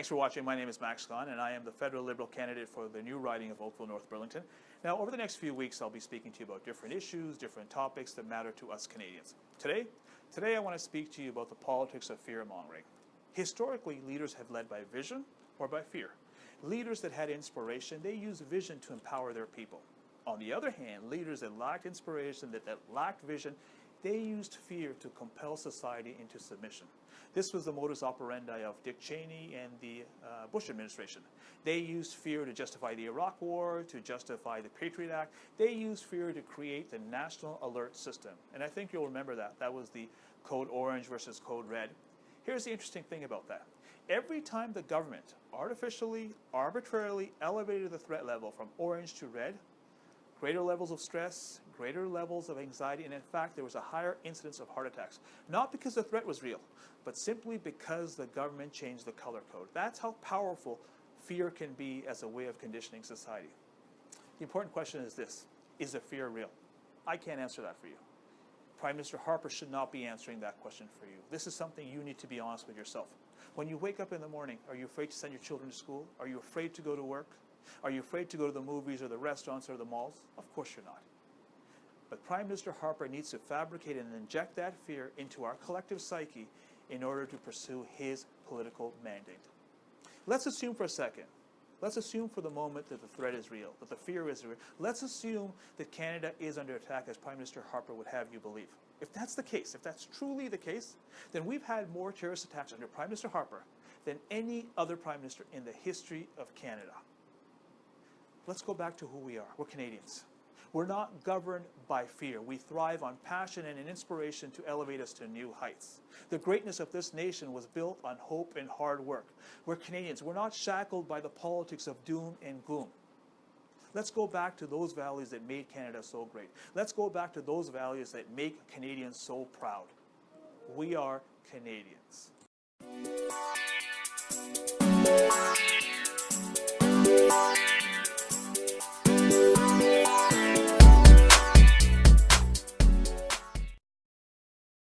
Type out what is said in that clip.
for watching. My name is Max Khan, and I am the federal Liberal candidate for the new riding of Oakville North Burlington. Now, over the next few weeks, I'll be speaking to you about different issues, different topics that matter to us Canadians. Today I want to speak to you about the politics of fear-mongering. Historically, leaders have led by vision or by fear. Leaders that had inspiration, they used vision to empower their people. On the other hand, leaders that lacked inspiration, that lacked vision, they used fear to compel society into submission. This was the modus operandi of Dick Cheney and the Bush administration. They used fear to justify the Iraq War, to justify the Patriot Act. They used fear to create the National Alert System. And I think you'll remember that. That was the Code Orange versus Code Red. Here's the interesting thing about that. Every time the government artificially, arbitrarily elevated the threat level from orange to red, greater levels of stress, greater levels of anxiety, and in fact, there was a higher incidence of heart attacks. Not because the threat was real, but simply because the government changed the color code. That's how powerful fear can be as a way of conditioning society. The important question is this: is the fear real? I can't answer that for you. Prime Minister Harper should not be answering that question for you. This is something you need to be honest with yourself. When you wake up in the morning, are you afraid to send your children to school? Are you afraid to go to work? Are you afraid to go to the movies or the restaurants or the malls? Of course you're not. But Prime Minister Harper needs to fabricate and inject that fear into our collective psyche in order to pursue his political mandate. Let's assume for a second, let's assume for the moment that the threat is real, that the fear is real. Let's assume that Canada is under attack as Prime Minister Harper would have you believe. If that's the case, if that's truly the case, then we've had more terrorist attacks under Prime Minister Harper than any other Prime Minister in the history of Canada. Let's go back to who we are. We're Canadians. We're not governed by fear. We thrive on passion and an inspiration to elevate us to new heights. The greatness of this nation was built on hope and hard work. We're Canadians. We're not shackled by the politics of doom and gloom. Let's go back to those values that made Canada so great. Let's go back to those values that make Canadians so proud. We are Canadians.